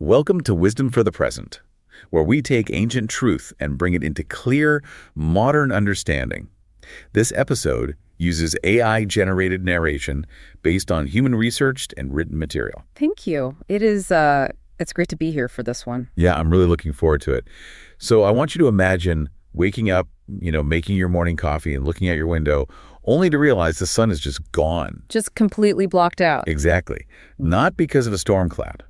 Welcome to Wisdom for the Present, where we take ancient truth and bring it into clear, modern understanding. This episode uses AI-generated narration based on human-researched and written material. Thank you. It's great to be here for this one. Yeah, I'm really looking forward to it. So I want you to imagine waking up, making your morning coffee and looking out your window, only to realize the sun is just gone. Just completely blocked out. Exactly. Not because of a storm cloud,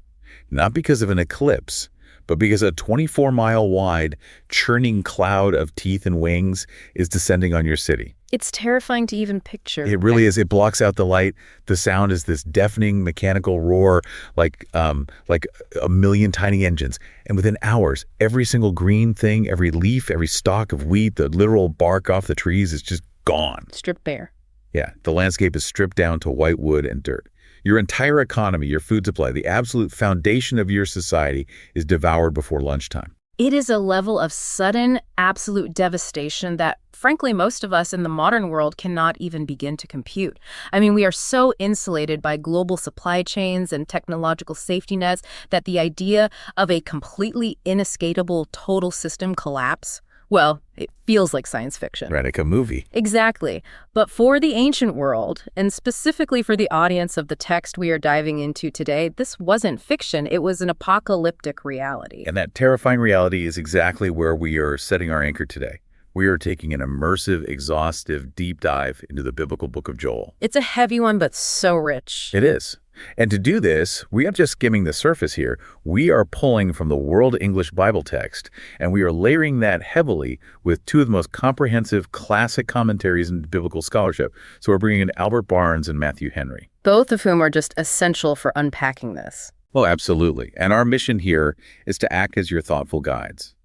not because of an eclipse, but because a 24-mile-wide, churning cloud of teeth and wings is descending on your city. It's terrifying to even picture. It really is. It blocks out the light. The sound is this deafening mechanical roar like a million tiny engines. And within hours, every single green thing, every leaf, every stalk of wheat, the literal bark off the trees is just gone. Stripped bare. Yeah, the landscape is stripped down to white wood and dirt. Your entire economy, your food supply, the absolute foundation of your society is devoured before lunchtime. It is a level of sudden, absolute devastation that, frankly, most of us in the modern world cannot even begin to compute. I mean, we are so insulated by global supply chains and technological safety nets that the idea of a completely inescapable total system collapse, well, it feels like science fiction. Right, like a movie. Exactly. But for the ancient world, and specifically for the audience of the text we are diving into today, this wasn't fiction. It was an apocalyptic reality. And that terrifying reality is exactly where we are setting our anchor today. We are taking an immersive, exhaustive, deep dive into the biblical book of Joel. It's a heavy one, but so rich. It is. And to do this, we aren't just skimming the surface here. We are pulling from the World English Bible text, and we are layering that heavily with two of the most comprehensive classic commentaries in biblical scholarship. So we're bringing in Albert Barnes and Matthew Henry. Both of whom are just essential for unpacking this. Well, absolutely. And our mission here is to act as your thoughtful guides.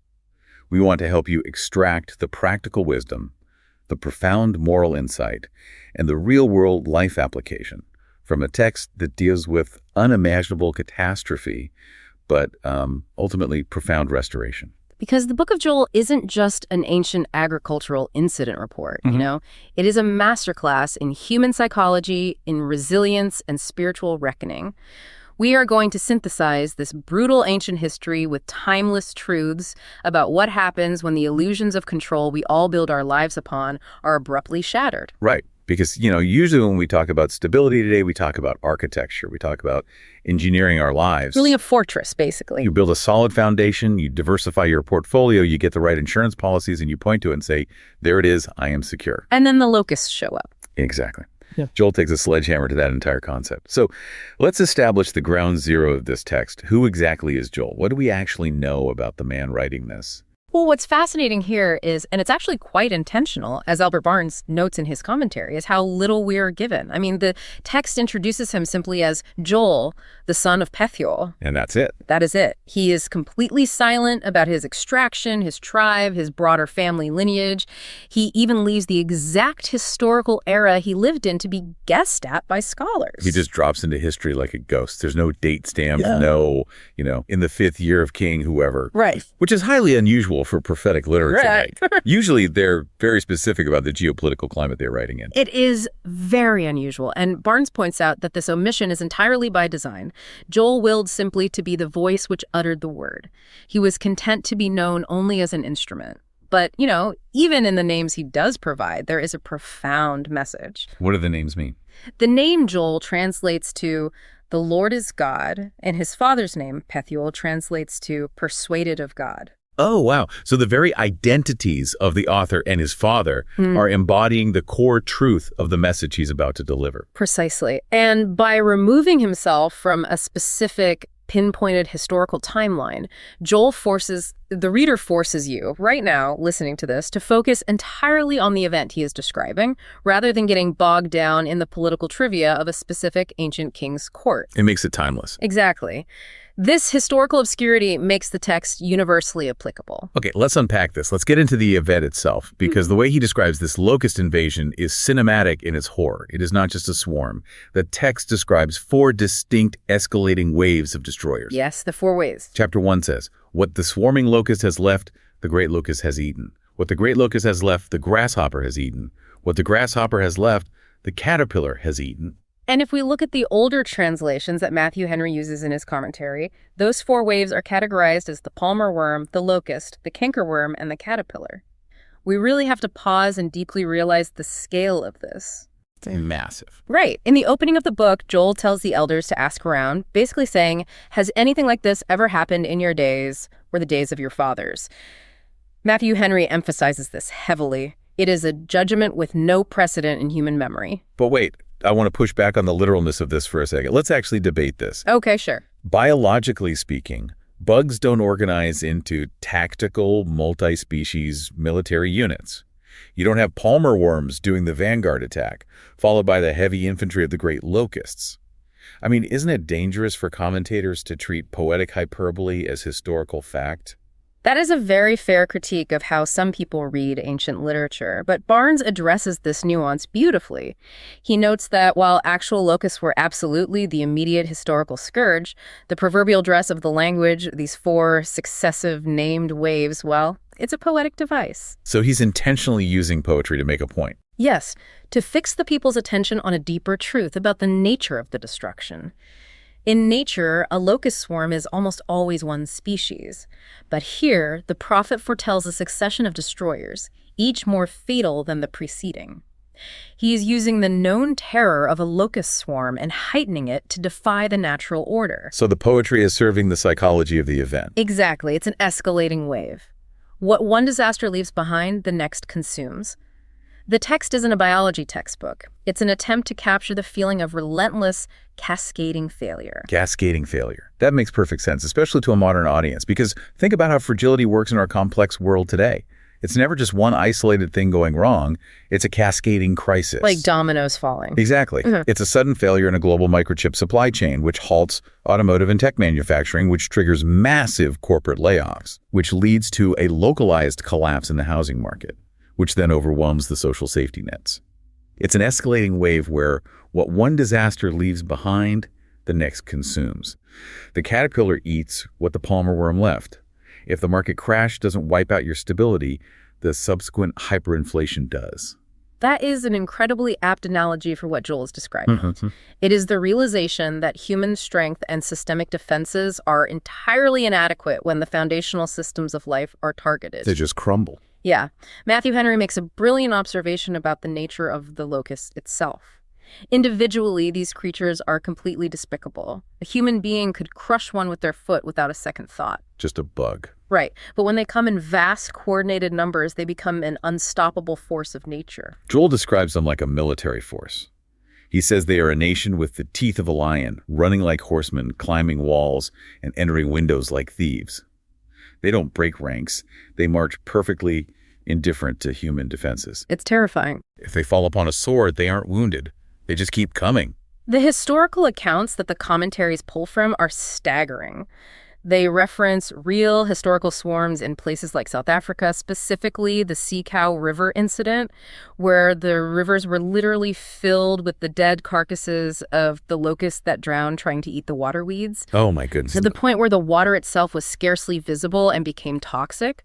We want to help you extract the practical wisdom, the profound moral insight, and the real-world life application from a text that deals with unimaginable catastrophe, but ultimately profound restoration. Because the book of Joel isn't just an ancient agricultural incident report, It is a masterclass in human psychology, in resilience, and spiritual reckoning. We are going to synthesize this brutal ancient history with timeless truths about what happens when the illusions of control we all build our lives upon are abruptly shattered. Right. Because, usually when we talk about stability today, we talk about architecture. We talk about engineering our lives. Really a fortress, basically. You build a solid foundation, you diversify your portfolio, you get the right insurance policies, and you point to it and say, there it is, I am secure. And then the locusts show up. Exactly. Yeah. Joel takes a sledgehammer to that entire concept. So let's establish the ground zero of this text. Who exactly is Joel? What do we actually know about the man writing this? Well, what's fascinating here is, and it's actually quite intentional, as Albert Barnes notes in his commentary, is how little we're given. I mean, the text introduces him simply as Joel, the son of Pethuel. And that's it. That is it. He is completely silent about his extraction, his tribe, his broader family lineage. He even leaves the exact historical era he lived in to be guessed at by scholars. He just drops into history like a ghost. There's no date stamp, no, in the 5th year of King whoever. Right. Which is highly unusual for prophetic literature. Right. Usually they're very specific about the geopolitical climate they're writing in. It is very unusual, and Barnes points out that this omission is entirely by design. Joel willed simply to be the voice which uttered the word. He was content to be known only as an instrument. But, even in the names he does provide, there is a profound message. What do the names mean? The name Joel translates to the Lord is God, and his father's name, Pethuel, translates to persuaded of God. Oh, wow. So the very identities of the author and his father are embodying the core truth of the message he's about to deliver. Precisely. And by removing himself from a specific pinpointed historical timeline, the reader forces you, right now, listening to this, to focus entirely on the event he is describing, rather than getting bogged down in the political trivia of a specific ancient king's court. It makes it timeless. Exactly. This historical obscurity makes the text universally applicable. Okay, let's unpack this. Let's get into the event itself, because the way he describes this locust invasion is cinematic in its horror. It is not just a swarm. The text describes 4 distinct escalating waves of destroyers. Yes, the 4 ways. Chapter 1 says, what the swarming locust has left, the great locust has eaten. What the great locust has left, the grasshopper has eaten. What the grasshopper has left, the caterpillar has eaten. And if we look at the older translations that Matthew Henry uses in his commentary, those 4 waves are categorized as the palmer worm, the locust, the cankerworm, and the caterpillar. We really have to pause and deeply realize the scale of this. It's massive. Right. In the opening of the book, Joel tells the elders to ask around, basically saying, has anything like this ever happened in your days or the days of your fathers? Matthew Henry emphasizes this heavily. It is a judgment with no precedent in human memory. But wait, I want to push back on the literalness of this for a second. Let's actually debate this. Okay, sure. Biologically speaking, bugs don't organize into tactical, multi-species military units. You don't have palmer worms doing the vanguard attack, followed by the heavy infantry of the great locusts. I mean, isn't it dangerous for commentators to treat poetic hyperbole as historical fact? That is a very fair critique of how some people read ancient literature, but Barnes addresses this nuance beautifully. He notes that while actual locusts were absolutely the immediate historical scourge, the proverbial dress of the language, these 4 successive named waves, well, it's a poetic device. So he's intentionally using poetry to make a point. Yes, to fix the people's attention on a deeper truth about the nature of the destruction. In nature, a locust swarm is almost always one species. But here, the prophet foretells a succession of destroyers, each more fatal than the preceding. He is using the known terror of a locust swarm and heightening it to defy the natural order. So the poetry is serving the psychology of the event. Exactly. It's an escalating wave. What one disaster leaves behind, the next consumes. The text isn't a biology textbook. It's an attempt to capture the feeling of relentless, cascading failure. Cascading failure. That makes perfect sense, especially to a modern audience, because think about how fragility works in our complex world today. It's never just one isolated thing going wrong. It's a cascading crisis. Like dominoes falling. Exactly. It's a sudden failure in a global microchip supply chain, which halts automotive and tech manufacturing, which triggers massive corporate layoffs, which leads to a localized collapse in the housing market, which then overwhelms the social safety nets. It's an escalating wave where what one disaster leaves behind, the next consumes. The caterpillar eats what the palmer worm left. If the market crash doesn't wipe out your stability, the subsequent hyperinflation does. That is an incredibly apt analogy for what Joel is describing. It is the realization that human strength and systemic defenses are entirely inadequate when the foundational systems of life are targeted. They just crumble. Yeah. Matthew Henry makes a brilliant observation about the nature of the locust itself. Individually, these creatures are completely despicable. A human being could crush one with their foot without a second thought. Just a bug. Right. But when they come in vast, coordinated numbers, they become an unstoppable force of nature. Joel describes them like a military force. He says they are a nation with the teeth of a lion, running like horsemen, climbing walls, and entering windows like thieves. They don't break ranks. They march perfectly indifferent to human defenses. It's terrifying. If they fall upon a sword, they aren't wounded. They just keep coming. The historical accounts that the commentaries pull from are staggering. They reference real historical swarms in places like South Africa, specifically the Sea Cow River incident, where the rivers were literally filled with the dead carcasses of the locusts that drowned trying to eat the water weeds. Oh, my goodness. To the point where the water itself was scarcely visible and became toxic.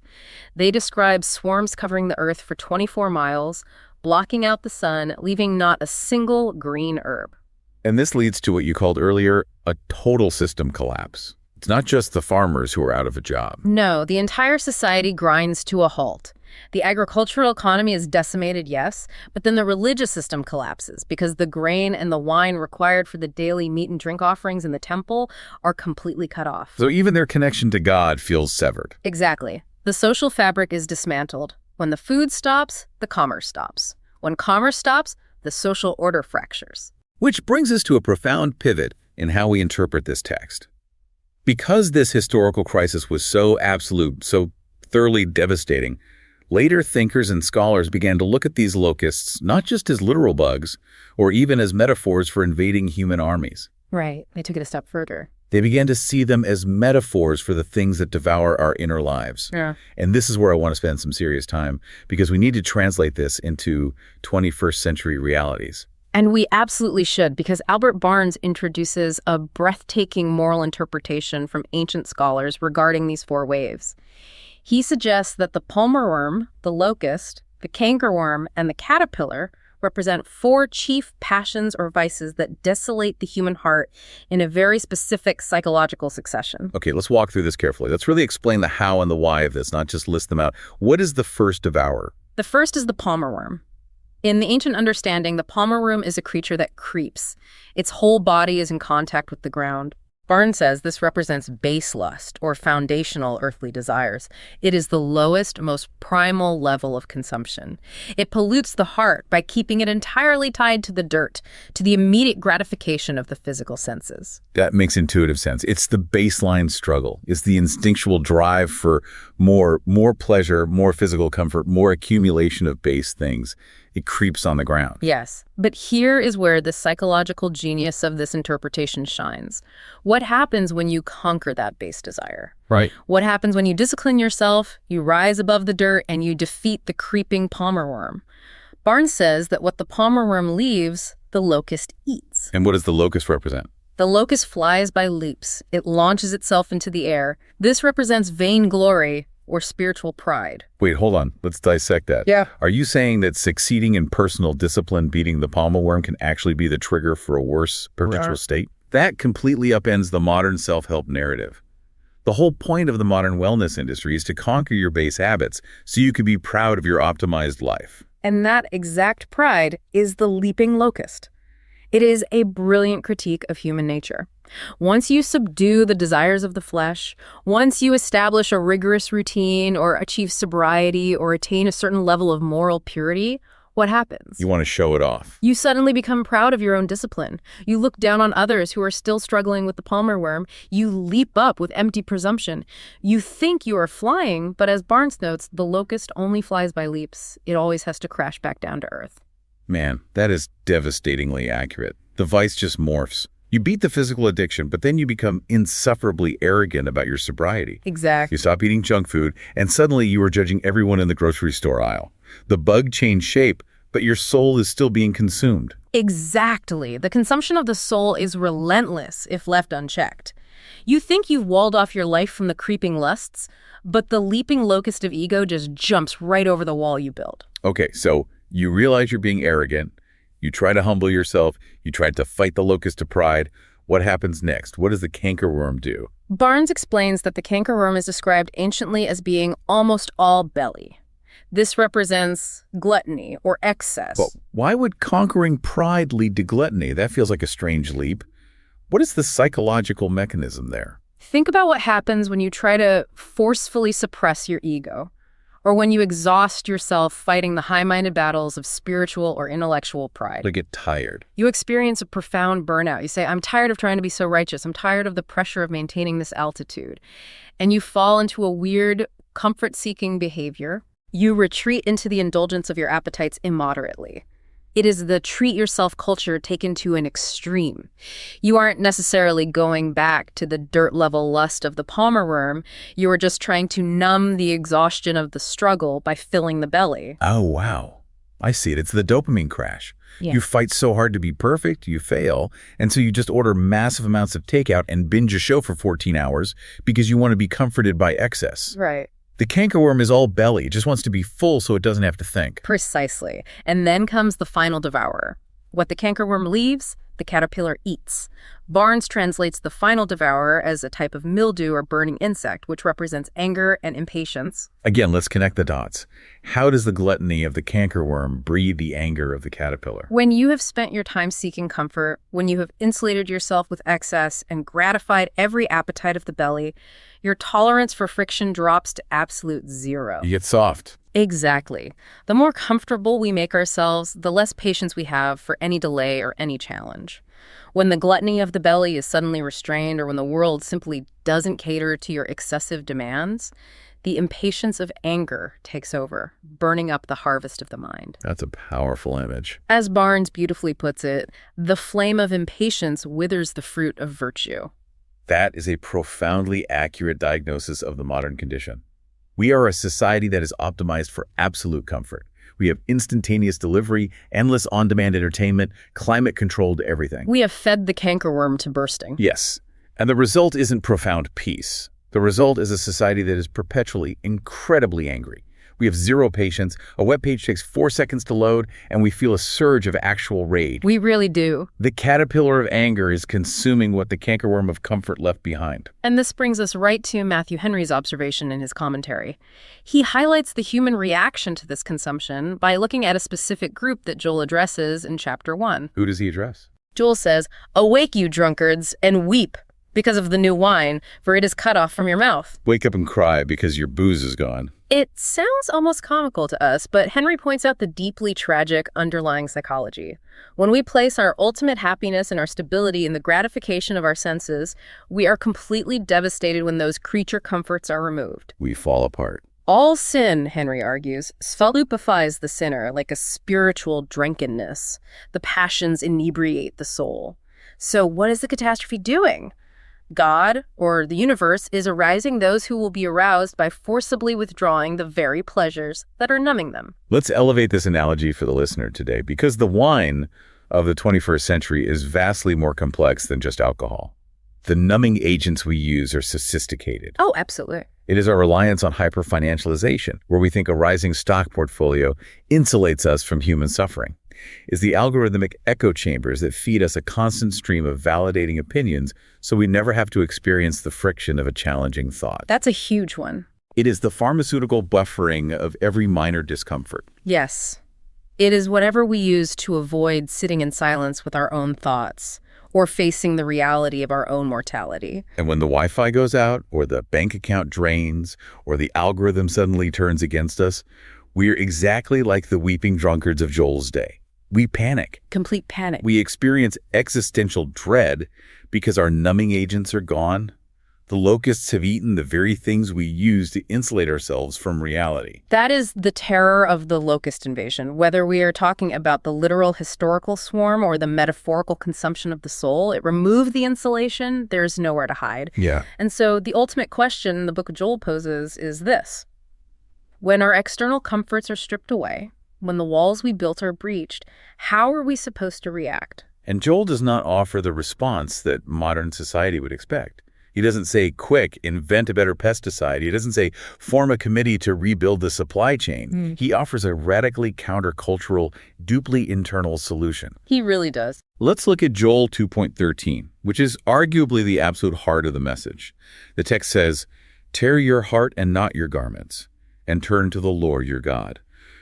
They describe swarms covering the earth for 24 miles, blocking out the sun, leaving not a single green herb. And this leads to what you called earlier a total system collapse. It's not just the farmers who are out of a job. No, the entire society grinds to a halt. The agricultural economy is decimated, yes, but then the religious system collapses because the grain and the wine required for the daily meat and drink offerings in the temple are completely cut off. So even their connection to God feels severed. Exactly. The social fabric is dismantled. When the food stops, the commerce stops. When commerce stops, the social order fractures. Which brings us to a profound pivot in how we interpret this text. Because this historical crisis was so absolute, so thoroughly devastating, later thinkers and scholars began to look at these locusts not just as literal bugs, or even as metaphors for invading human armies. Right. They took it a step further. They began to see them as metaphors for the things that devour our inner lives. Yeah. And this is where I want to spend some serious time, because we need to translate this into 21st century realities. And we absolutely should, because Albert Barnes introduces a breathtaking moral interpretation from ancient scholars regarding these 4 waves. He suggests that the palmer worm, the locust, the cankerworm, and the caterpillar represent 4 chief passions or vices that desolate the human heart in a very specific psychological succession. Okay, let's walk through this carefully. Let's really explain the how and the why of this, not just list them out. What is the first devourer? The first is the palmer worm. In the ancient understanding, the palmer worm is a creature that creeps. Its whole body is in contact with the ground. Barnes says this represents base lust, or foundational earthly desires. It is the lowest, most primal level of consumption. It pollutes the heart by keeping it entirely tied to the dirt, to the immediate gratification of the physical senses. That makes intuitive sense. It's the baseline struggle. It's the instinctual drive for more pleasure, more physical comfort, more accumulation of base things. It creeps on the ground. Yes, but here is where the psychological genius of this interpretation shines. What happens when you conquer that base desire? Right. What happens when you discipline yourself, you rise above the dirt, and you defeat the creeping palmer worm? Barnes says that what the palmer worm leaves, the locust eats. And what does the locust represent? The locust flies by leaps. It launches itself into the air. This represents vainglory or spiritual pride. Wait, hold on. Let's dissect that. Yeah. Are you saying that succeeding in personal discipline, beating the palmer worm, can actually be the trigger for a worse perpetual state? That completely upends the modern self-help narrative. The whole point of the modern wellness industry is to conquer your base habits so you can be proud of your optimized life. And that exact pride is the leaping locust. It is a brilliant critique of human nature. Once you subdue the desires of the flesh, once you establish a rigorous routine or achieve sobriety or attain a certain level of moral purity, what happens? You want to show it off. You suddenly become proud of your own discipline. You look down on others who are still struggling with the palmer worm. You leap up with empty presumption. You think you are flying, but as Barnes notes, the locust only flies by leaps. It always has to crash back down to earth. Man, that is devastatingly accurate. The vice just morphs. You beat the physical addiction, but then you become insufferably arrogant about your sobriety. Exactly. You stop eating junk food, and suddenly you are judging everyone in the grocery store aisle. The bug changed shape, but your soul is still being consumed. Exactly. The consumption of the soul is relentless if left unchecked. You think you've walled off your life from the creeping lusts, but the leaping locust of ego just jumps right over the wall you built. Okay, so you realize you're being arrogant. You try to humble yourself. You try to fight the locust of pride. What happens next? What does the cankerworm do? Barnes explains that the cankerworm is described anciently as being almost all belly. This represents gluttony or excess. But why would conquering pride lead to gluttony? That feels like a strange leap. What is the psychological mechanism there? Think about what happens when you try to forcefully suppress your ego, or when you exhaust yourself fighting the high-minded battles of spiritual or intellectual pride. I get tired. You experience a profound burnout. You say, I'm tired of trying to be so righteous. I'm tired of the pressure of maintaining this altitude. And you fall into a weird, comfort-seeking behavior. You retreat into the indulgence of your appetites immoderately. It is the treat-yourself culture taken to an extreme. You aren't necessarily going back to the dirt-level lust of the palmer worm. You are just trying to numb the exhaustion of the struggle by filling the belly. Oh, wow. I see it. It's the dopamine crash. Yeah. You fight so hard to be perfect, you fail, and so you just order massive amounts of takeout and binge a show for 14 hours because you want to be comforted by excess. Right. The cankerworm is all belly. It just wants to be full so it doesn't have to think. Precisely. And then comes the final devourer. What the cankerworm leaves, the caterpillar eats. Barnes translates the final devourer as a type of mildew or burning insect, which represents anger and impatience. Again, let's connect the dots. How does the gluttony of the cankerworm breed the anger of the caterpillar? When you have spent your time seeking comfort, when you have insulated yourself with excess and gratified every appetite of the belly, your tolerance for friction drops to absolute zero. You get soft. Exactly. The more comfortable we make ourselves, the less patience we have for any delay or any challenge. When the gluttony of the belly is suddenly restrained, or when the world simply doesn't cater to your excessive demands, the impatience of anger takes over, burning up the harvest of the mind. That's a powerful image. As Barnes beautifully puts it, the flame of impatience withers the fruit of virtue. That is a profoundly accurate diagnosis of the modern condition. We are a society that is optimized for absolute comfort. We have instantaneous delivery, endless on-demand entertainment, climate-controlled everything. We have fed the cankerworm to bursting. Yes, and the result isn't profound peace. The result is a society that is perpetually incredibly angry. We have zero patience. A web page takes 4 seconds to load, and we feel a surge of actual rage. We really do. The caterpillar of anger is consuming what the cankerworm of comfort left behind. And this brings us right to Matthew Henry's observation in his commentary. He highlights the human reaction to this consumption by looking at a specific group that Joel addresses in Chapter 1. Who does he address? Joel says, "Awake, you drunkards, and weep because of the new wine, for it is cut off from your mouth." Wake up and cry because your booze is gone. It sounds almost comical to us, but Henry points out the deeply tragic underlying psychology. When we place our ultimate happiness and our stability in the gratification of our senses, we are completely devastated when those creature comforts are removed. We fall apart. All sin, Henry argues, stultifies the sinner like a spiritual drunkenness. The passions inebriate the soul. So what is the catastrophe doing? God, or the universe, is arousing those who will be aroused by forcibly withdrawing the very pleasures that are numbing them. Let's elevate this analogy for the listener today, because the wine of the 21st century is vastly more complex than just alcohol. The numbing agents we use are sophisticated. Oh, absolutely. It is our reliance on hyper-financialization, where we think a rising stock portfolio insulates us from human suffering. It's the algorithmic echo chambers that feed us a constant stream of validating opinions so we never have to experience the friction of a challenging thought. That's a huge one. It is the pharmaceutical buffering of every minor discomfort. Yes. It is whatever we use to avoid sitting in silence with our own thoughts or facing the reality of our own mortality. And when the Wi-Fi goes out, or the bank account drains, or the algorithm suddenly turns against us, we're exactly like the weeping drunkards of Joel's day. We panic. Complete panic. We experience existential dread because our numbing agents are gone. The locusts have eaten the very things we use to insulate ourselves from reality. That is the terror of the locust invasion. Whether we are talking about the literal historical swarm or the metaphorical consumption of the soul, it removed the insulation. There's nowhere to hide. Yeah. And so the ultimate question the book of Joel poses is this. When our external comforts are stripped away, when the walls we built are breached, how are we supposed to react? And Joel does not offer the response that modern society would expect. He doesn't say, quick, invent a better pesticide. He doesn't say, form a committee to rebuild the supply chain. He offers a radically countercultural, deeply internal solution. He really does. Let's look at Joel 2.13, which is arguably the absolute heart of the message. The text says, "Tear your heart and not your garments, and turn to the Lord your God.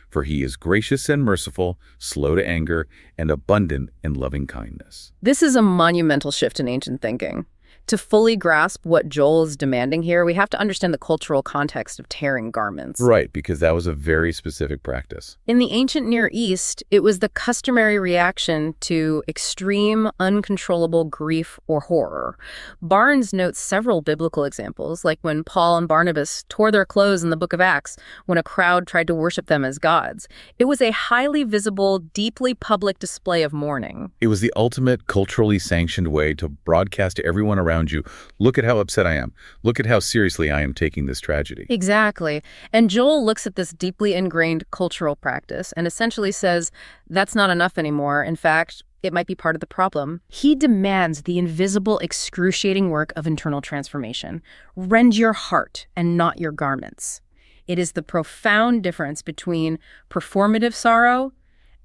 For he is gracious and merciful, slow to anger, and abundant in loving kindness." This is a monumental shift in ancient thinking. To fully grasp what Joel is demanding here, we have to understand the cultural context of tearing garments. Right, because that was a very specific practice. In the ancient Near East, it was the customary reaction to extreme, uncontrollable grief or horror. Barnes notes several biblical examples, like when Paul and Barnabas tore their clothes in the book of Acts when a crowd tried to worship them as gods. It was a highly visible, deeply public display of mourning. It was the ultimate culturally sanctioned way to broadcast to everyone around you, look at how upset I am. Look at how seriously I am taking this tragedy. Exactly. And Joel looks at this deeply ingrained cultural practice and essentially says, that's not enough anymore. In fact, it might be part of the problem. He demands the invisible, excruciating work of internal transformation. Rend your heart and not your garments. It is the profound difference between performative sorrow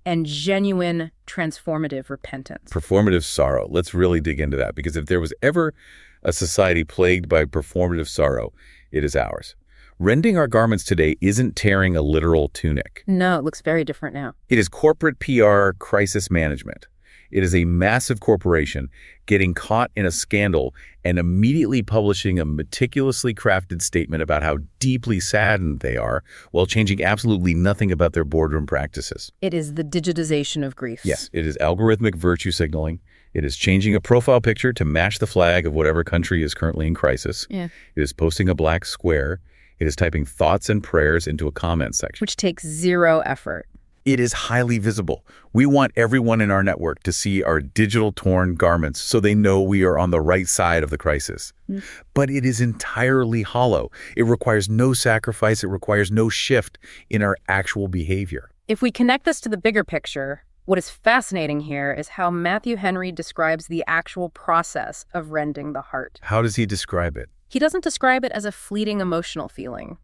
and genuine transformative repentance. Performative sorrow. Let's really dig into that, because if there was ever a society plagued by performative sorrow, it is ours. Rending our garments today isn't tearing a literal tunic. No, it looks very different now. It is corporate PR crisis management. It is a massive corporation getting caught in a scandal and immediately publishing a meticulously crafted statement about how deeply saddened they are while changing absolutely nothing about their boardroom practices. It is the digitization of grief. Yes, it is algorithmic virtue signaling. It is changing a profile picture to match the flag of whatever country is currently in crisis. Yeah. It is posting a black square. It is typing thoughts and prayers into a comment section. Which takes zero effort. It is highly visible. We want everyone in our network to see our digital torn garments so they know we are on the right side of the crisis. But it is entirely hollow. It requires no sacrifice. It requires no shift in our actual behavior. If we connect this to the bigger picture, what is fascinating here is how Matthew Henry describes the actual process of rending the heart. How does he describe it? He doesn't describe it as a fleeting emotional feeling.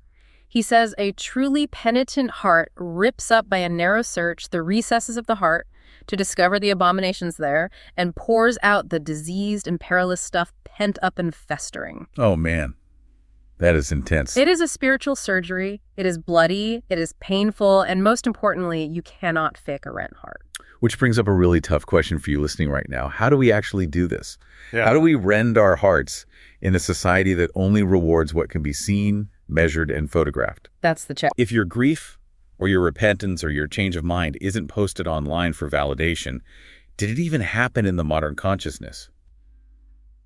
He says a truly penitent heart rips up by a narrow search the recesses of the heart to discover the abominations there and pours out the diseased and perilous stuff pent up and festering. Oh, man. That is intense. It is a spiritual surgery. It is bloody. It is painful. And most importantly, you cannot fake a rent heart. Which brings up a really tough question for you listening right now. How do we actually do this? Yeah. How do we rend our hearts in a society that only rewards what can be seen, measured, and photographed? That's the check. If your grief or your repentance or your change of mind isn't posted online for validation, did it even happen in the modern consciousness?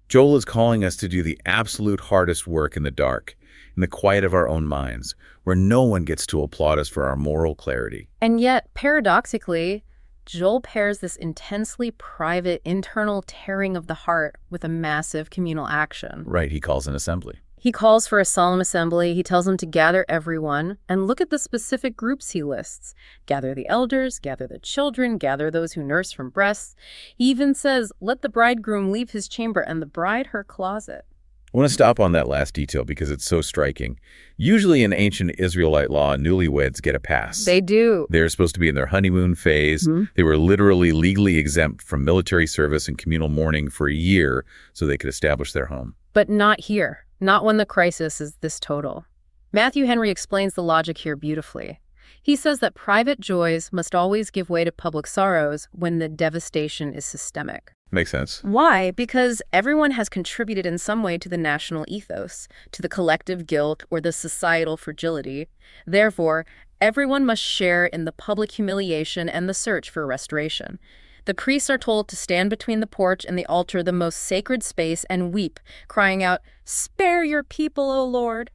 Joel is calling us to do the absolute hardest work in the dark, in the quiet of our own minds, where no one gets to applaud us for our moral clarity. And yet, paradoxically, Joel pairs this intensely private, internal tearing of the heart with a massive communal action. Right, he calls an assembly. He calls for a solemn assembly. He tells them to gather everyone. And look at the specific groups he lists. Gather the elders, gather the children, gather those who nurse from breasts. He even says, let the bridegroom leave his chamber and the bride her closet. I want to stop on that last detail because it's so striking. Usually in ancient Israelite law, newlyweds get a pass. They do. They're supposed to be in their honeymoon phase. They were literally legally exempt from military service and communal mourning for a year so they could establish their home. But not here. Not when the crisis is this total. Matthew Henry explains the logic here beautifully. He says that private joys must always give way to public sorrows when the devastation is systemic. Makes sense. Why? Because everyone has contributed in some way to the national ethos, to the collective guilt or the societal fragility. Therefore, everyone must share in the public humiliation and the search for restoration. The priests are told to stand between the porch and the altar, the most sacred space, and weep, crying out, "Spare your people, O Lord."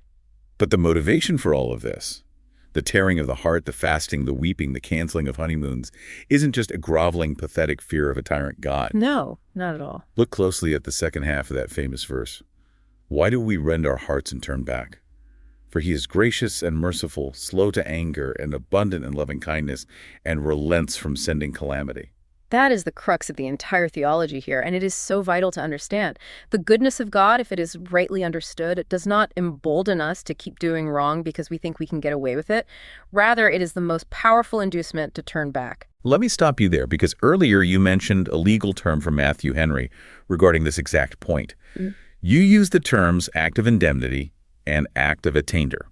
But the motivation for all of this, the tearing of the heart, the fasting, the weeping, the canceling of honeymoons, isn't just a groveling, pathetic fear of a tyrant God. No, not at all. Look closely at the second half of that famous verse. Why do we rend our hearts and turn back? For he is gracious and merciful, slow to anger, and abundant in loving kindness, and relents from sending calamity. That is the crux of the entire theology here, and it is so vital to understand. The goodness of God, if it is rightly understood, it does not embolden us to keep doing wrong because we think we can get away with it. Rather, it is the most powerful inducement to turn back. Let me stop you there, because earlier you mentioned a legal term from Matthew Henry regarding this exact point. You used the terms act of indemnity and act of attainder.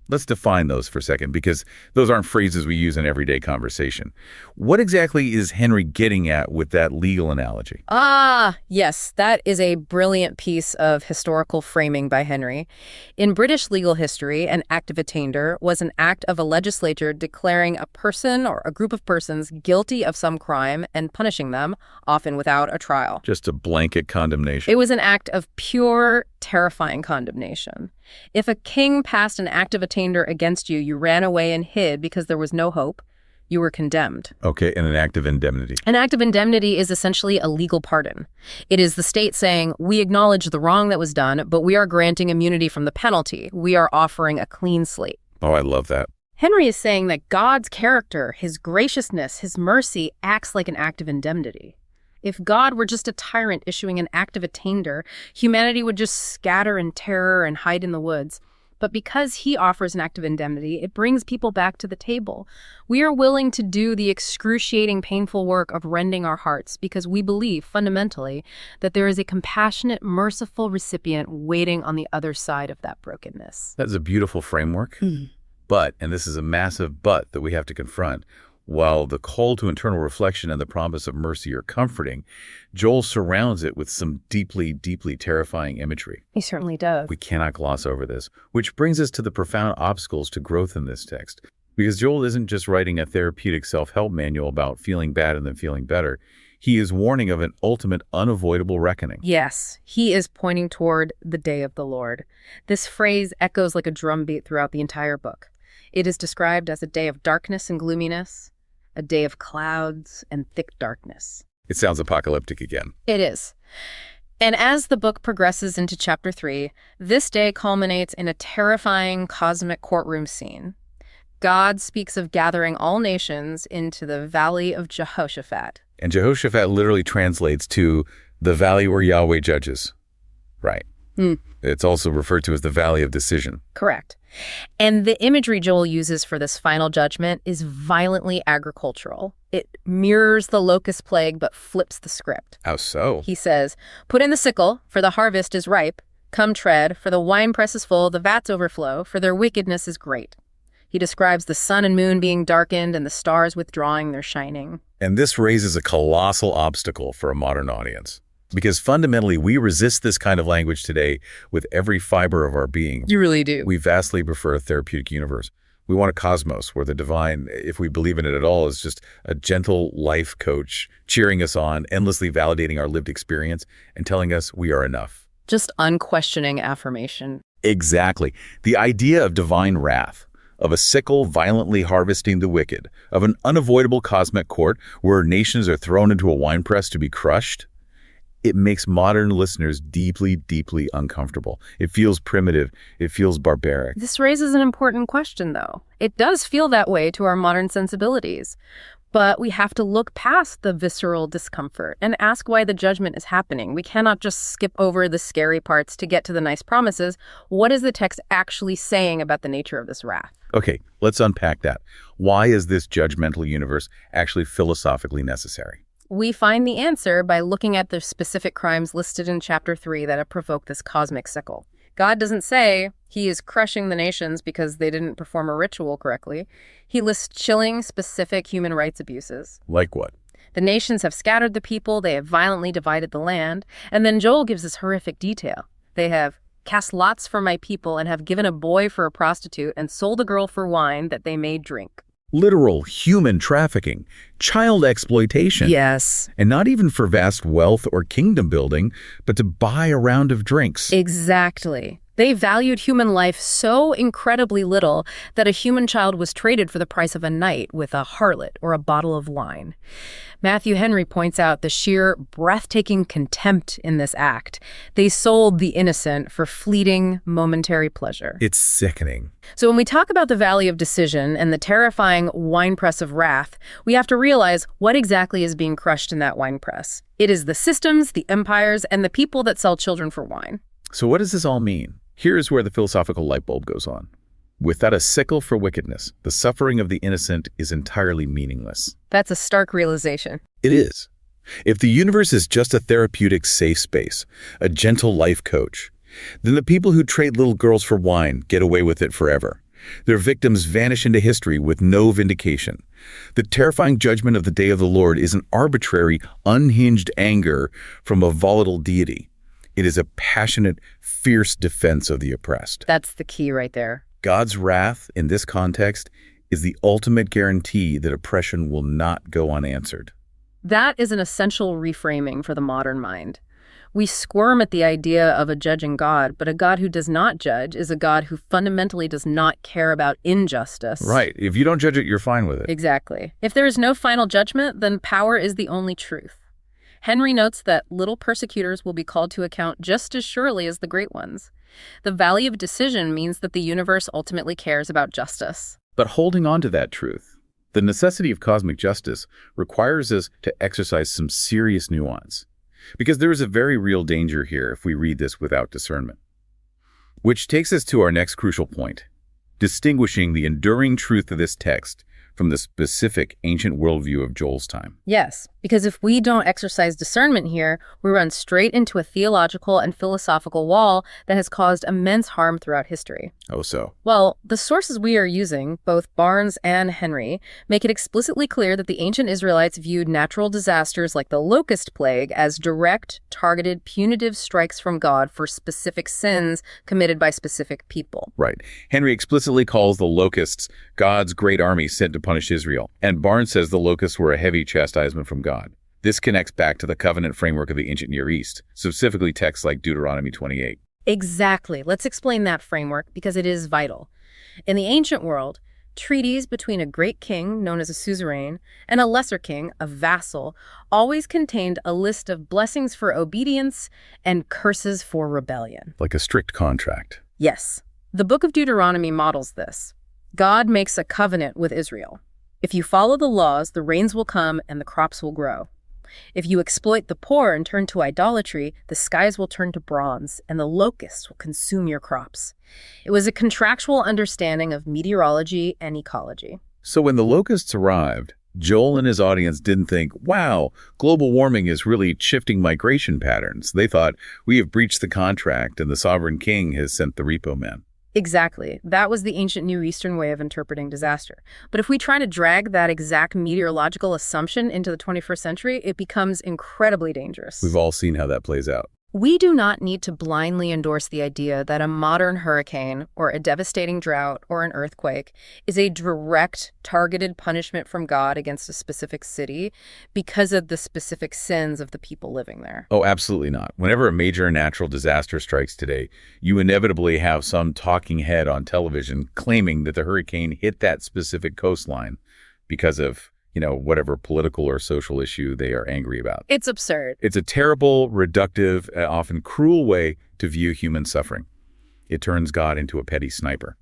Let's define those for a second, because those aren't phrases we use in everyday conversation. What exactly is Henry getting at with that legal analogy? Yes, that is a brilliant piece of historical framing by Henry. In British legal history, an act of attainder was an act of a legislature declaring a person or a group of persons guilty of some crime and punishing them, often without a trial. Just a blanket condemnation. It was an act of pure, terrifying condemnation. If a king passed an act of attainder against you, you ran away and hid because there was no hope. You were condemned. Okay, and an act of indemnity. An act of indemnity is essentially a legal pardon. It is the state saying, we acknowledge the wrong that was done, but we are granting immunity from the penalty. We are offering a clean slate. Oh, I love that. Henry is saying that God's character, his graciousness, his mercy acts like an act of indemnity. If God were just a tyrant issuing an act of attainder, humanity would just scatter in terror and hide in the woods. But because he offers an act of indemnity, it brings people back to the table. We are willing to do the excruciating, painful work of rending our hearts because we believe, fundamentally, that there is a compassionate, merciful recipient waiting on the other side of that brokenness. That's a beautiful framework. But, and this is a massive but that we have to confront, while the call to internal reflection and the promise of mercy are comforting, Joel surrounds it with some deeply, deeply terrifying imagery. He certainly does. We cannot gloss over this, which brings us to the profound obstacles to growth in this text. Because Joel isn't just writing a therapeutic self-help manual about feeling bad and then feeling better. He is warning of an ultimate, unavoidable reckoning. Yes, he is pointing toward the day of the Lord. This phrase echoes like a drumbeat throughout the entire book. It is described as a day of darkness and gloominess, a day of clouds and thick darkness. It sounds apocalyptic again. It is. And as the book progresses into chapter 3, this day culminates in a terrifying cosmic courtroom scene. God speaks of gathering all nations into the valley of Jehoshaphat. And Jehoshaphat literally translates to the valley where Yahweh judges. Right. It's also referred to as the Valley of Decision. Correct. And the imagery Joel uses for this final judgment is violently agricultural. It mirrors the locust plague but flips the script. How so? He says, "Put in the sickle, for the harvest is ripe. Come tread, for the winepress is full, the vats overflow, for their wickedness is great." He describes the sun and moon being darkened and the stars withdrawing their shining. And this raises a colossal obstacle for a modern audience. Because fundamentally, we resist this kind of language today with every fiber of our being. You really do. We vastly prefer a therapeutic universe. We want a cosmos where the divine, if we believe in it at all, is just a gentle life coach, cheering us on, endlessly validating our lived experience, and telling us we are enough. Just unquestioning affirmation. Exactly. The idea of divine wrath, of a sickle violently harvesting the wicked, of an unavoidable cosmic court where nations are thrown into a winepress to be crushed, it makes modern listeners deeply, deeply uncomfortable. It feels primitive. It feels barbaric. This raises an important question, though. It does feel that way to our modern sensibilities. But we have to look past the visceral discomfort and ask why the judgment is happening. We cannot just skip over the scary parts to get to the nice promises. What is the text actually saying about the nature of this wrath? Okay, let's unpack that. Why is this judgmental universe actually philosophically necessary? We find the answer by looking at the specific crimes listed in chapter 3 that have provoked this cosmic sickle. God doesn't say he is crushing the nations because they didn't perform a ritual correctly. He lists chilling, specific human rights abuses. Like what? The nations have scattered the people, they have violently divided the land, and then Joel gives this horrific detail. They have cast lots for my people and have given a boy for a prostitute and sold a girl for wine that they may drink. Literal human trafficking, child exploitation. Yes. And not even for vast wealth or kingdom building, but to buy a round of drinks. Exactly. They valued human life so incredibly little that a human child was traded for the price of a night with a harlot or a bottle of wine. Matthew Henry points out the sheer breathtaking contempt in this act. They sold the innocent for fleeting, momentary pleasure. It's sickening. So when we talk about the Valley of Decision and the terrifying winepress of wrath, we have to realize what exactly is being crushed in that winepress. It is the systems, the empires, and the people that sell children for wine. So what does this all mean? Here's where the philosophical light bulb goes on. Without a sickle for wickedness, the suffering of the innocent is entirely meaningless. That's a stark realization. It is. If the universe is just a therapeutic safe space, a gentle life coach, then the people who trade little girls for wine get away with it forever. Their victims vanish into history with no vindication. The terrifying judgment of the day of the Lord is an arbitrary, unhinged anger from a volatile deity. It is a passionate, fierce defense of the oppressed. That's the key right there. God's wrath, in this context, is the ultimate guarantee that oppression will not go unanswered. That is an essential reframing for the modern mind. We squirm at the idea of a judging God, but a God who does not judge is a God who fundamentally does not care about injustice. Right. If you don't judge it, you're fine with it. Exactly. If there is no final judgment, then power is the only truth. Henry notes that little persecutors will be called to account just as surely as the great ones. The Valley of Decision means that the universe ultimately cares about justice. But holding on to that truth, the necessity of cosmic justice requires us to exercise some serious nuance. Because there is a very real danger here if we read this without discernment. Which takes us to our next crucial point, distinguishing the enduring truth of this text from the specific ancient worldview of Joel's time. Yes, because if we don't exercise discernment here, we run straight into a theological and philosophical wall that has caused immense harm throughout history. Oh, so? Well, the sources we are using, both Barnes and Henry, make it explicitly clear that the ancient Israelites viewed natural disasters like the locust plague as direct, targeted, punitive strikes from God for specific sins committed by specific people. Right. Henry explicitly calls the locusts God's great army sent to punish Israel, and Barnes says the locusts were a heavy chastisement from God. This connects back to the covenant framework of the ancient Near East, specifically texts like Deuteronomy 28. Exactly. Let's explain that framework because it is vital. In the ancient world, treaties between a great king, known as a suzerain, and a lesser king, a vassal, always contained a list of blessings for obedience and curses for rebellion. Like a strict contract. Yes. The book of Deuteronomy models this. God makes a covenant with Israel. If you follow the laws, the rains will come and the crops will grow. If you exploit the poor and turn to idolatry, the skies will turn to bronze, and the locusts will consume your crops. It was a contractual understanding of meteorology and ecology. So when the locusts arrived, Joel and his audience didn't think, wow, global warming is really shifting migration patterns. They thought, we have breached the contract and the sovereign king has sent the repo man. Exactly. That was the ancient Near Eastern way of interpreting disaster. But if we try to drag that exact meteorological assumption into the 21st century, it becomes incredibly dangerous. We've all seen how that plays out. We do not need to blindly endorse the idea that a modern hurricane or a devastating drought or an earthquake is a direct, targeted punishment from God against a specific city because of the specific sins of the people living there. Oh, absolutely not. Whenever a major natural disaster strikes today, you inevitably have some talking head on television claiming that the hurricane hit that specific coastline because of whatever political or social issue they are angry about. It's absurd. It's a terrible, reductive, often cruel way to view human suffering. It turns God into a petty sniper.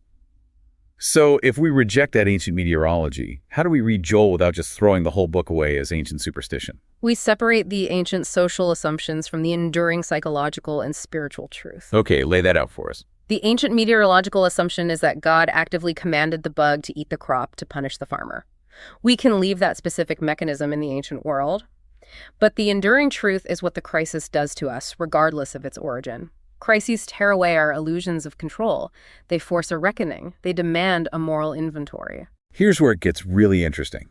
So if we reject that ancient meteorology, how do we read Joel without just throwing the whole book away as ancient superstition? We separate the ancient social assumptions from the enduring psychological and spiritual truth. Okay, lay that out for us. The ancient meteorological assumption is that God actively commanded the bug to eat the crop to punish the farmer. We can leave that specific mechanism in the ancient world, but the enduring truth is what the crisis does to us, regardless of its origin. Crises tear away our illusions of control. They force a reckoning. They demand a moral inventory. Here's where it gets really interesting.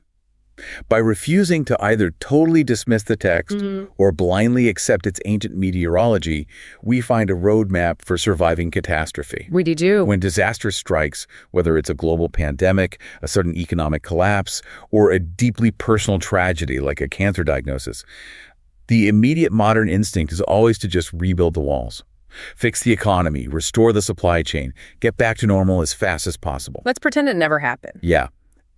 By refusing to either totally dismiss the text or blindly accept its ancient meteorology, we find a roadmap for surviving catastrophe. We do. When disaster strikes, whether it's a global pandemic, a sudden economic collapse, or a deeply personal tragedy like a cancer diagnosis, the immediate modern instinct is always to just rebuild the walls. Fix the economy, restore the supply chain, get back to normal as fast as possible. Let's pretend it never happened. Yeah.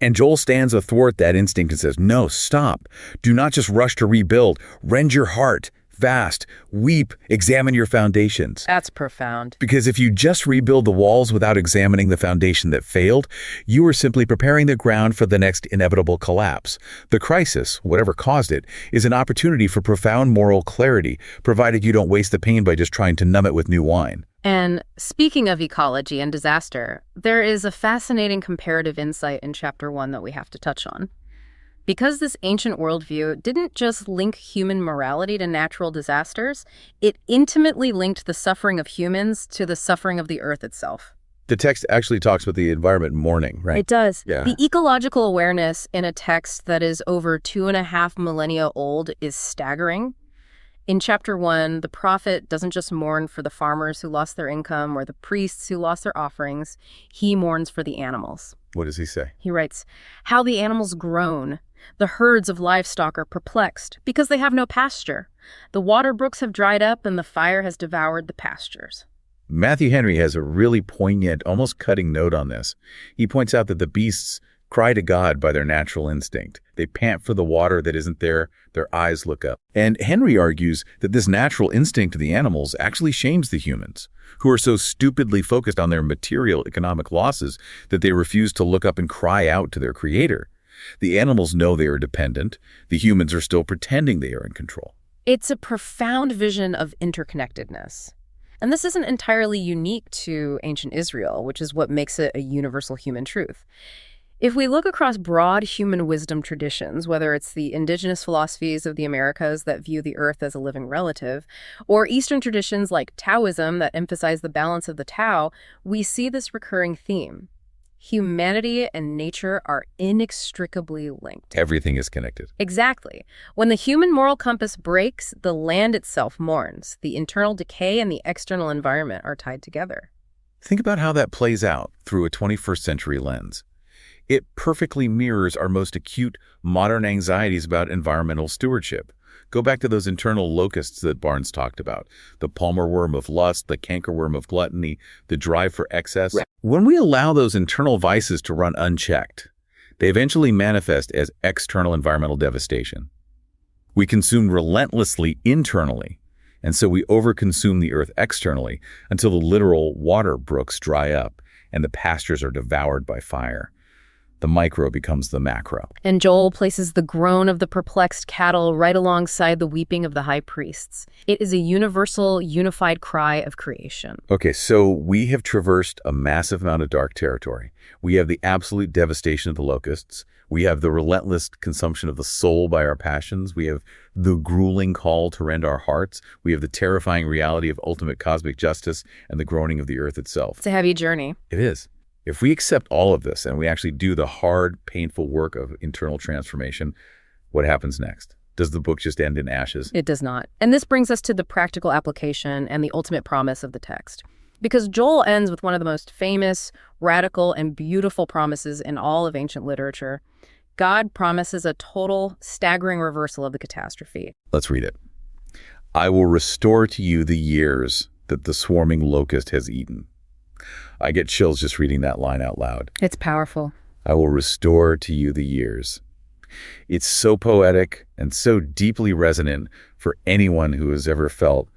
And Joel stands athwart that instinct and says, no, stop. Do not just rush to rebuild. Rend your heart. Fast. Weep. Examine your foundations. That's profound. Because if you just rebuild the walls without examining the foundation that failed, you are simply preparing the ground for the next inevitable collapse. The crisis, whatever caused it, is an opportunity for profound moral clarity, provided you don't waste the pain by just trying to numb it with new wine. And speaking of ecology and disaster, there is a fascinating comparative insight in Chapter 1 that we have to touch on. Because this ancient worldview didn't just link human morality to natural disasters, it intimately linked the suffering of humans to the suffering of the earth itself. The text actually talks about the environment mourning, right? It does. Yeah. The ecological awareness in a text that is over 2.5 millennia old is staggering. In Chapter 1, the prophet doesn't just mourn for the farmers who lost their income or the priests who lost their offerings. He mourns for the animals. What does he say? He writes, "How the animals groan. The herds of livestock are perplexed because they have no pasture. The water brooks have dried up and the fire has devoured the pastures." Matthew Henry has a really poignant, almost cutting note on this. He points out that the beasts cry to God by their natural instinct. They pant for the water that isn't there. Their eyes look up. And Henry argues that this natural instinct of the animals actually shames the humans, who are so stupidly focused on their material economic losses that they refuse to look up and cry out to their creator. The animals know they are dependent. The humans are still pretending they are in control. It's a profound vision of interconnectedness. And this isn't entirely unique to ancient Israel, which is what makes it a universal human truth. If we look across broad human wisdom traditions, whether it's the indigenous philosophies of the Americas that view the earth as a living relative, or Eastern traditions like Taoism that emphasize the balance of the Tao, we see this recurring theme. Humanity and nature are inextricably linked. Everything is connected. Exactly. When the human moral compass breaks, the land itself mourns. The internal decay and the external environment are tied together. Think about how that plays out through a 21st century lens. It perfectly mirrors our most acute modern anxieties about environmental stewardship. Go back to those internal locusts that Barnes talked about, the palmer worm of lust, the cankerworm of gluttony, the drive for excess. Right. When we allow those internal vices to run unchecked, they eventually manifest as external environmental devastation. We consume relentlessly internally, and so we overconsume the earth externally until the literal water brooks dry up and the pastures are devoured by fire. The micro becomes the macro. And Joel places the groan of the perplexed cattle right alongside the weeping of the high priests. It is a universal, unified cry of creation. Okay, so we have traversed a massive amount of dark territory. We have the absolute devastation of the locusts. We have the relentless consumption of the soul by our passions. We have the grueling call to rend our hearts. We have the terrifying reality of ultimate cosmic justice and the groaning of the earth itself. It's a heavy journey. It is. If we accept all of this and we actually do the hard, painful work of internal transformation, what happens next? Does the book just end in ashes? It does not. And this brings us to the practical application and the ultimate promise of the text. Because Joel ends with one of the most famous, radical, and beautiful promises in all of ancient literature. God promises a total, staggering reversal of the catastrophe. Let's read it. I will restore to you the years that the swarming locust has eaten. I get chills just reading that line out loud. It's powerful. I will restore to you the years. It's so poetic and so deeply resonant for anyone who has ever felt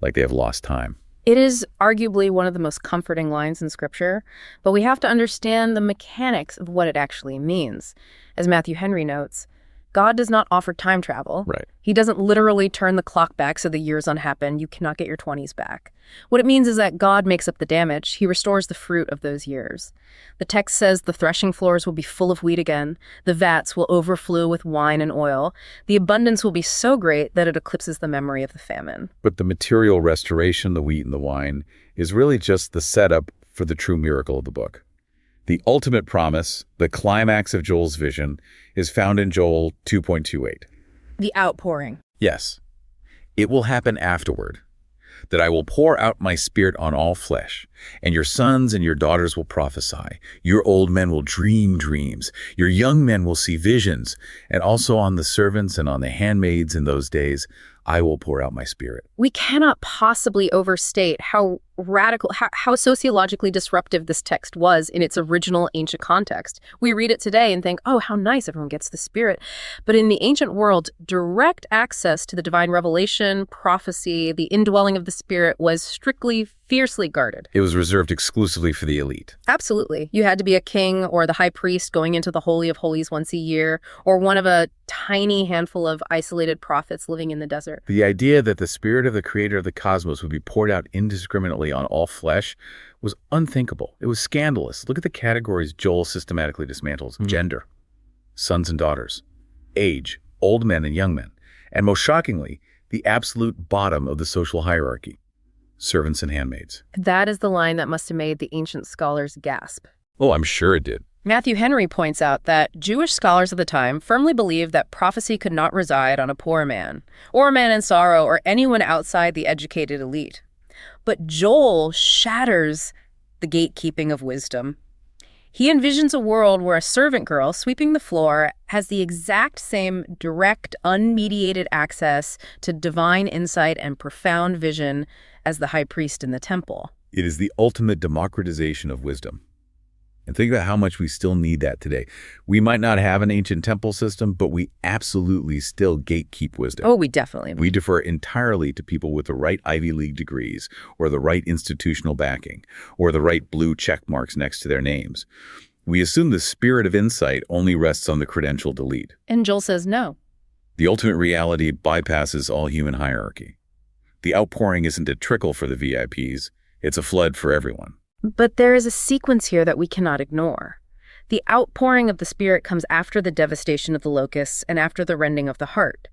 like they have lost time. It is arguably one of the most comforting lines in Scripture, but we have to understand the mechanics of what it actually means. As Matthew Henry notes, God does not offer time travel. Right. He doesn't literally turn the clock back so the years unhappen. You cannot get your 20s back. What it means is that God makes up the damage. He restores the fruit of those years. The text says the threshing floors will be full of wheat again. The vats will overflow with wine and oil. The abundance will be so great that it eclipses the memory of the famine. But the material restoration, the wheat and the wine, is really just the setup for the true miracle of the book. The ultimate promise, the climax of Joel's vision, is found in Joel 2.28. The outpouring. Yes, it will happen afterward, that I will pour out my spirit on all flesh, and your sons and your daughters will prophesy. Your old men will dream dreams. Your young men will see visions. And also on the servants and on the handmaids in those days, I will pour out my spirit. We cannot possibly overstate how radical, how sociologically disruptive this text was in its original ancient context. We read it today and think, oh, how nice, everyone gets the Spirit. But in the ancient world, direct access to the divine revelation, prophecy, the indwelling of the Spirit was strictly, fiercely guarded. It was reserved exclusively for the elite. Absolutely. You had to be a king or the high priest going into the Holy of Holies once a year, or one of a tiny handful of isolated prophets living in the desert. The idea that the spirit of the creator of the cosmos would be poured out indiscriminately on all flesh was unthinkable. It was scandalous. Look at the categories Joel systematically dismantles. Gender, sons and daughters, age, old men and young men, and most shockingly, the absolute bottom of the social hierarchy, servants and handmaids. That is the line that must have made the ancient scholars gasp. Oh, I'm sure it did. Matthew Henry points out that Jewish scholars of the time firmly believed that prophecy could not reside on a poor man, or a man in sorrow, or anyone outside the educated elite. But Joel shatters the gatekeeping of wisdom. He envisions a world where a servant girl sweeping the floor has the exact same direct, unmediated access to divine insight and profound vision as the high priest in the temple. It is the ultimate democratization of wisdom. And think about how much we still need that today. We might not have an ancient temple system, but we absolutely still gatekeep wisdom. Oh, we definitely. We defer entirely to people with the right Ivy League degrees, or the right institutional backing, or the right blue check marks next to their names. We assume the spirit of insight only rests on the credentialed elite. And Joel says no. The ultimate reality bypasses all human hierarchy. The outpouring isn't a trickle for the VIPs, it's a flood for everyone. But there is a sequence here that we cannot ignore. The outpouring of the Spirit comes after the devastation of the locusts and after the rending of the heart.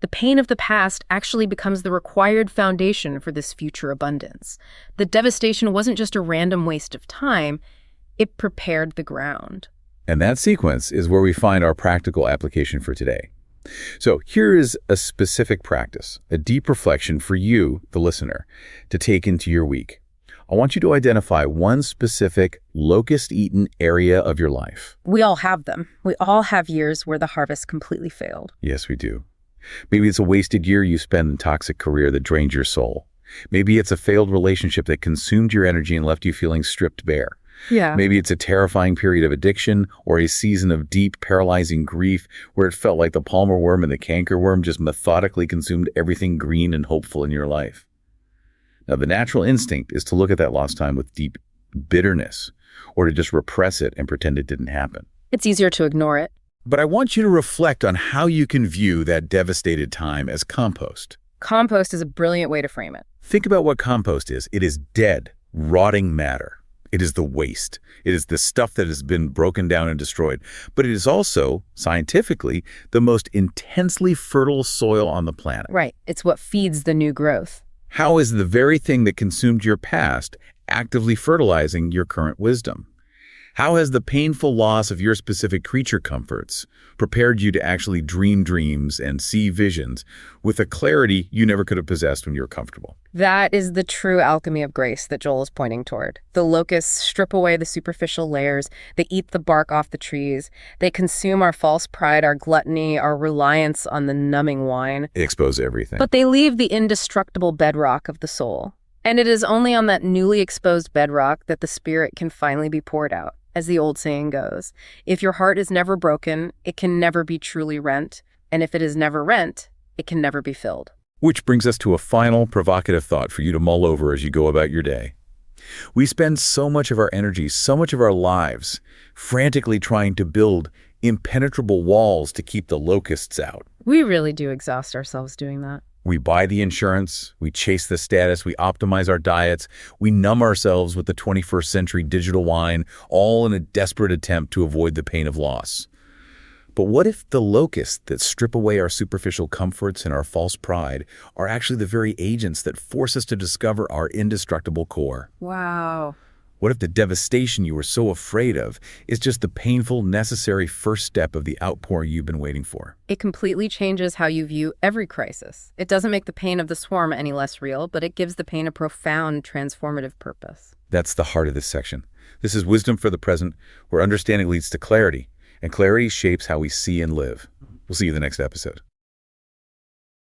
The pain of the past actually becomes the required foundation for this future abundance. The devastation wasn't just a random waste of time, it prepared the ground. And that sequence is where we find our practical application for today. So here is a specific practice, a deep reflection for you, the listener, to take into your week. I want you to identify one specific locust-eaten area of your life. We all have them. We all have years where the harvest completely failed. Yes, we do. Maybe it's a wasted year you spent in a toxic career that drained your soul. Maybe it's a failed relationship that consumed your energy and left you feeling stripped bare. Yeah. Maybe it's a terrifying period of addiction or a season of deep, paralyzing grief where it felt like the palmer worm and the cankerworm just methodically consumed everything green and hopeful in your life. Now, the natural instinct is to look at that lost time with deep bitterness or to just repress it and pretend it didn't happen. It's easier to ignore it. But I want you to reflect on how you can view that devastated time as compost. Compost is a brilliant way to frame it. Think about what compost is. It is dead, rotting matter. It is the waste. It is the stuff that has been broken down and destroyed. But it is also, scientifically, the most intensely fertile soil on the planet. Right. It's what feeds the new growth. How is the very thing that consumed your past actively fertilizing your current wisdom? How has the painful loss of your specific creature comforts prepared you to actually dream dreams and see visions with a clarity you never could have possessed when you were comfortable? That is the true alchemy of grace that Joel is pointing toward. The locusts strip away the superficial layers. They eat the bark off the trees. They consume our false pride, our gluttony, our reliance on the numbing wine. They expose everything. But they leave the indestructible bedrock of the soul. And it is only on that newly exposed bedrock that the spirit can finally be poured out. As the old saying goes, if your heart is never broken, it can never be truly rent. And if it is never rent, it can never be filled. Which brings us to a final provocative thought for you to mull over as you go about your day. We spend so much of our energy, so much of our lives, frantically trying to build impenetrable walls to keep the locusts out. We really do exhaust ourselves doing that. We buy the insurance, we chase the status, we optimize our diets, we numb ourselves with the 21st century digital wine, all in a desperate attempt to avoid the pain of loss. But what if the locusts that strip away our superficial comforts and our false pride are actually the very agents that force us to discover our indestructible core? Wow. What if the devastation you were so afraid of is just the painful, necessary first step of the outpouring you've been waiting for? It completely changes how you view every crisis. It doesn't make the pain of the swarm any less real, but it gives the pain a profound transformative purpose. That's the heart of this section. This is wisdom for the present, where understanding leads to clarity, and clarity shapes how we see and live. We'll see you in the next episode.